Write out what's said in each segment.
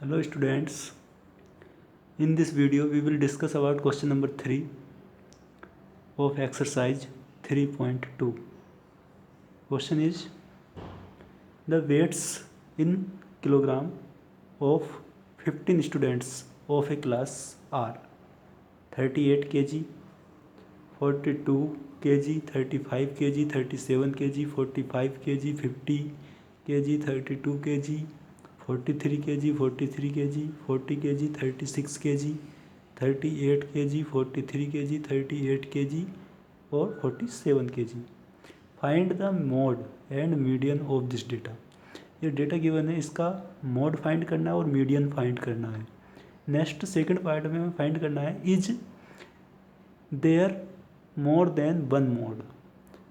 Hello students, in this video we will discuss about question number 3 of exercise 3.2. Question is, the weights in kilogram of 15 students of a class are 38 kg, 42 kg, 35 kg, 37 kg, 45 kg, 50 kg, 32 kg, 43 kg, 43 kg, 40 kg, 36 kg, 38 kg, 43 kg, 38 kg और 47 kg. Find the mode and median of this data. ये data given है, इसका mode find करना है और median find करना है. Next second part में हमें फाइंड करना है is there more than one mode.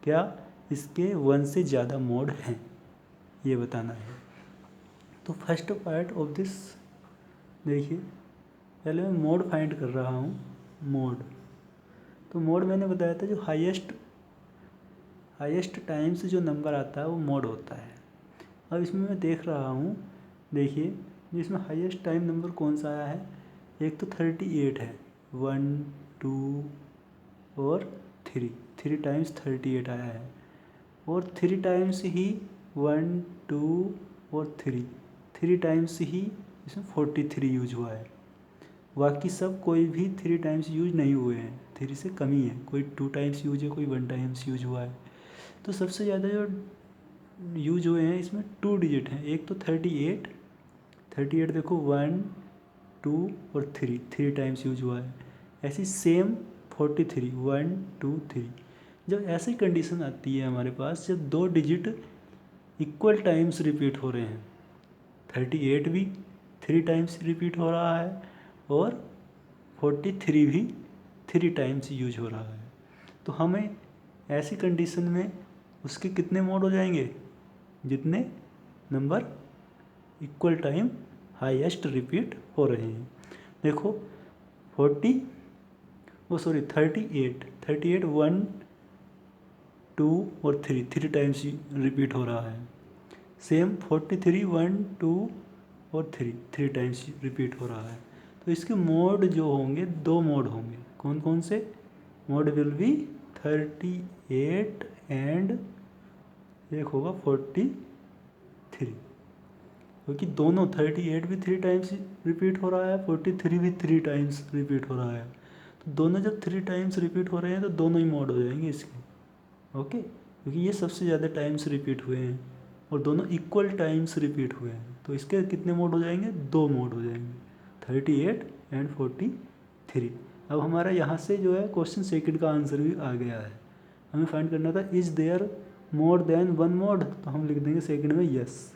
क्या इसके वन से ज़्यादा मोड हैं, ये बताना है. तो फर्स्ट पार्ट ऑफ दिस देखिए, पहले मैं मोड फाइंड कर रहा हूँ. मोड, तो मोड मैंने बताया था जो हाईएस्ट टाइम्स जो नंबर आता है वो मोड होता है. अब इसमें मैं देख रहा हूँ, देखिए इसमें हाईएस्ट टाइम नंबर कौन सा आया है. एक तो 38 है, 1 2 और 3 टाइम्स 38 आया है. और 3 टाइम्स ही 1 2 और 3 टाइम्स ही इसमें 43 यूज हुआ है. बाकी सब कोई भी 3 टाइम्स यूज नहीं हुए हैं, 3 से कम ही है. कोई 2 टाइम्स यूज है, कोई 1 टाइम्स यूज हुआ है. तो सबसे ज़्यादा जो यूज हुए हैं इसमें 2 डिजिट हैं. एक तो 38 देखो 1 2 और 3 टाइम्स यूज हुआ है. ऐसी सेम 43 1 2 3. जब ऐसी कंडीशन आती है हमारे पास, जब 2 डिजिट इक्वल टाइम्स रिपीट हो रहे हैं, 38 भी 3 टाइम्स रिपीट हो रहा है और 43 भी 3 टाइम्स यूज हो रहा है, तो हमें ऐसी कंडीशन में उसके कितने मोड हो जाएंगे, जितने number equal time highest repeat हो रहे हैं. देखो 38 1 2 और 3 टाइम्स रिपीट हो रहा है. सेम 43 1 2 और 3 टाइम्स रिपीट हो रहा है. तो इसके मोड जो होंगे, 2 मोड होंगे. कौन कौन से मोड विल बी 38 एंड एक होगा 43, क्योंकि दोनों 38 भी 3 टाइम्स रिपीट हो रहा है, 43 भी 3 टाइम्स रिपीट हो रहा है. तो दोनों जब 3 टाइम्स रिपीट हो रहे हैं तो दोनों ही मोड हो जाएंगे इसके. ओके, क्योंकि ये सबसे ज़्यादा टाइम्स रिपीट हुए हैं और दोनों इक्वल टाइम्स रिपीट हुए हैं. तो इसके कितने मोड हो जाएंगे, 2 मोड हो जाएंगे, 38 एंड 43. अब हमारा यहाँ से जो है क्वेश्चन सेकंड का आंसर भी आ गया है. हमें फाइंड करना था is there more than one mode, तो हम लिख देंगे सेकंड में यस.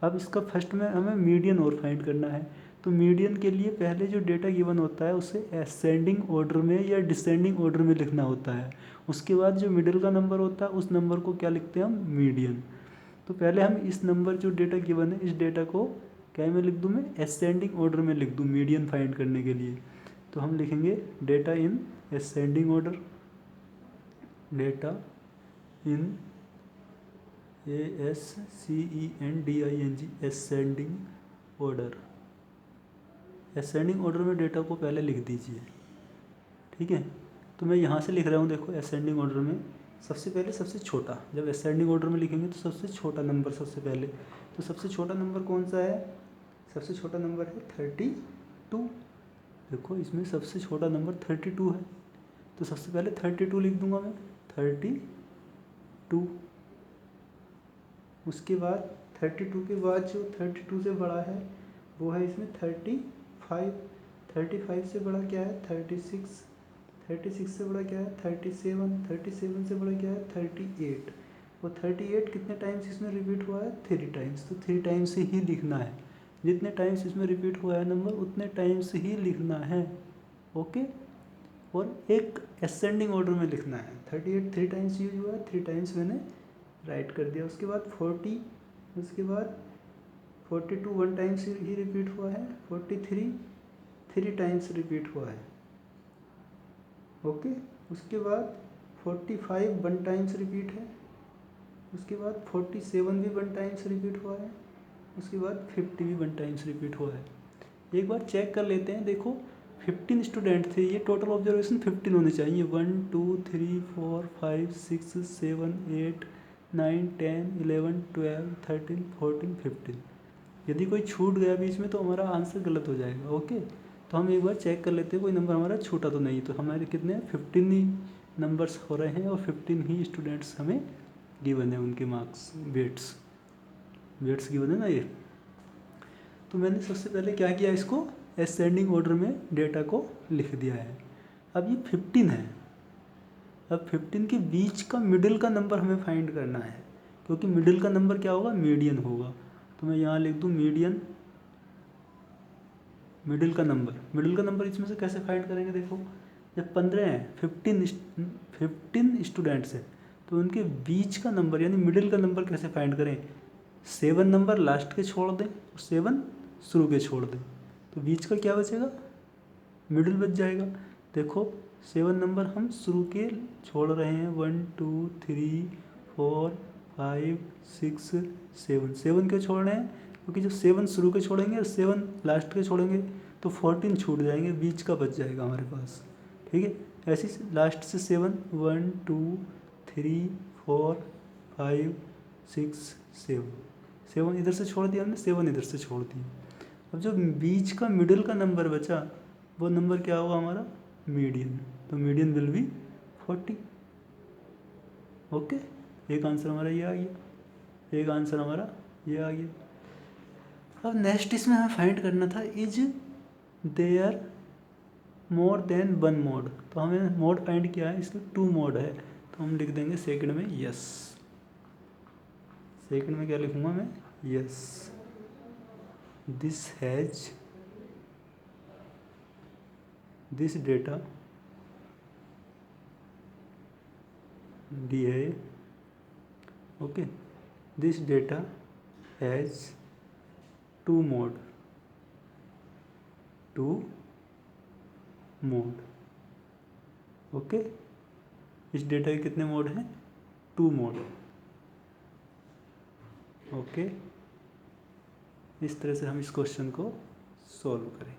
अब इसका फर्स्ट में हमें मीडियन और फाइंड करना है. तो मीडियन के लिए पहले जो डेटा गिवन होता है उसे असेंडिंग ऑर्डर में या डिसेंडिंग ऑर्डर में लिखना होता है. उसके बाद जो मिडिल का नंबर होता है उस नंबर को क्या लिखते हैं हम, मीडियन. तो पहले हम इस नंबर जो डेटा गिवन है, इस डेटा को क्या में लिख दूँ, मैं असेंडिंग ऑर्डर में लिख दूँ मीडियन फाइंड करने के लिए. तो हम लिखेंगे data in ascending order, data in ASCENDING ascending order. Ascending order में डेटा को पहले लिख दीजिए, ठीक है. तो मैं यहाँ से लिख रहा हूँ, देखो असेंडिंग ऑर्डर में सबसे पहले सबसे छोटा, जब असेंडिंग ऑर्डर में लिखेंगे तो सबसे छोटा नंबर सबसे पहले. तो सबसे छोटा नंबर कौन सा है, सबसे छोटा नंबर है 32. देखो इसमें सबसे छोटा नंबर 32 है, तो सबसे पहले 32 लिख दूंगा मैं, 32. उसके बाद 32 के बाद जो 32 से बड़ा है वो है इसमें 35 से बड़ा क्या है 36 से बड़ा क्या है 37 से बड़ा क्या है 38. और 38 कितने टाइम्स इसमें रिपीट हुआ है, 3 टाइम्स. तो 3 टाइम्स ही लिखना है, जितने टाइम्स इसमें रिपीट हुआ है नंबर उतने टाइम्स ही लिखना है. ओके, और एक असेंडिंग ऑर्डर में लिखना है. 38 3 टाइम्स यूज हुआ है, 3 टाइम्स मैंने राइट कर दिया. उसके बाद 40, उसके बाद 42 1 टाइम्स ही रिपीट हुआ है, 43 3 टाइम्स रिपीट हुआ है. ओके, उसके बाद 45 1 टाइम्स रिपीट है. उसके बाद 47 भी 1 टाइम्स रिपीट हुआ है. उसके बाद 50 भी 1 टाइम्स रिपीट हुआ है। एक बार चेक कर लेते हैं। देखो 15 स्टूडेंट थे, ये टोटल ऑब्जर्वेशन 15 होने चाहिए। 1 2 3 4 5 6 7 8 9 10 11 12 13 14 15। यदि कोई छूट गया बीच में तो हमारा आंसर गलत हो जाएगा। ओके, तो हम एक बार चेक कर लेते हैं कोई नंबर हमारा छूटा तो नहीं। तो हमारे कितने 15 ही नंबर्स हो रहे हैं और 15 ही स्टूडेंट्स हमें गिवन है, उनके मार्क्स वेट्स गिवन है ना ये। तो मैंने सबसे पहले क्या किया, इसको असेंडिंग ऑर्डर में डेटा को लिख दिया है। अब ये 15 है, अब 15 के बीच का मिडिल का नंबर हमें फाइंड करना है, क्योंकि मिडिल का नंबर क्या होगा, मीडियन होगा। तो मैं यहाँ लिख दूँ मीडियन, मिडिल का नंबर इसमें से कैसे फाइंड करेंगे। देखो जब 15 हैं, 15 स्टूडेंट्स हैं, तो उनके बीच का नंबर यानी मिडिल का नंबर कैसे फाइंड करें। 7 नंबर लास्ट के छोड़ दें और 7 शुरू के छोड़ दें, तो बीच का क्या बचेगा, मिडिल बच जाएगा। देखो 7 नंबर हम शुरू के छोड़ रहे हैं, 1 2 3 4 5 6 7 क्यों छोड़ रहे हैं, क्योंकि जब 7 शुरू के छोड़ेंगे और 7 लास्ट के छोड़ेंगे तो 14 छूट जाएंगे, बीच का बच जाएगा हमारे पास। ठीक है, ऐसे लास्ट से 7 1 2 3 4 5 6 7 इधर से छोड़ दिया हमने, 7 इधर से छोड़ दिया। अब जो बीच का मिडिल का नंबर बचा वो नंबर क्या होगा हमारा, मीडियन। तो मीडियन विल बी 40। ओके, एक आंसर हमारा ये आ गया, एक आंसर हमारा ये आ गया। अब नेक्स्ट इसमें हमें फाइंड करना था is there more than 1 mode. तो हमें मोड फाइंड किया है, इसमें 2 मोड है, तो हम लिख देंगे सेकंड में यस। सेकंड में क्या लिखूँगा मैं, यस दिस डेटा डी है, okay, this data has 2 mode, okay. इस डेटा के कितने मोड हैं, 2 मोड, ओके। इस तरह से हम इस क्वेश्चन को सॉल्व करें।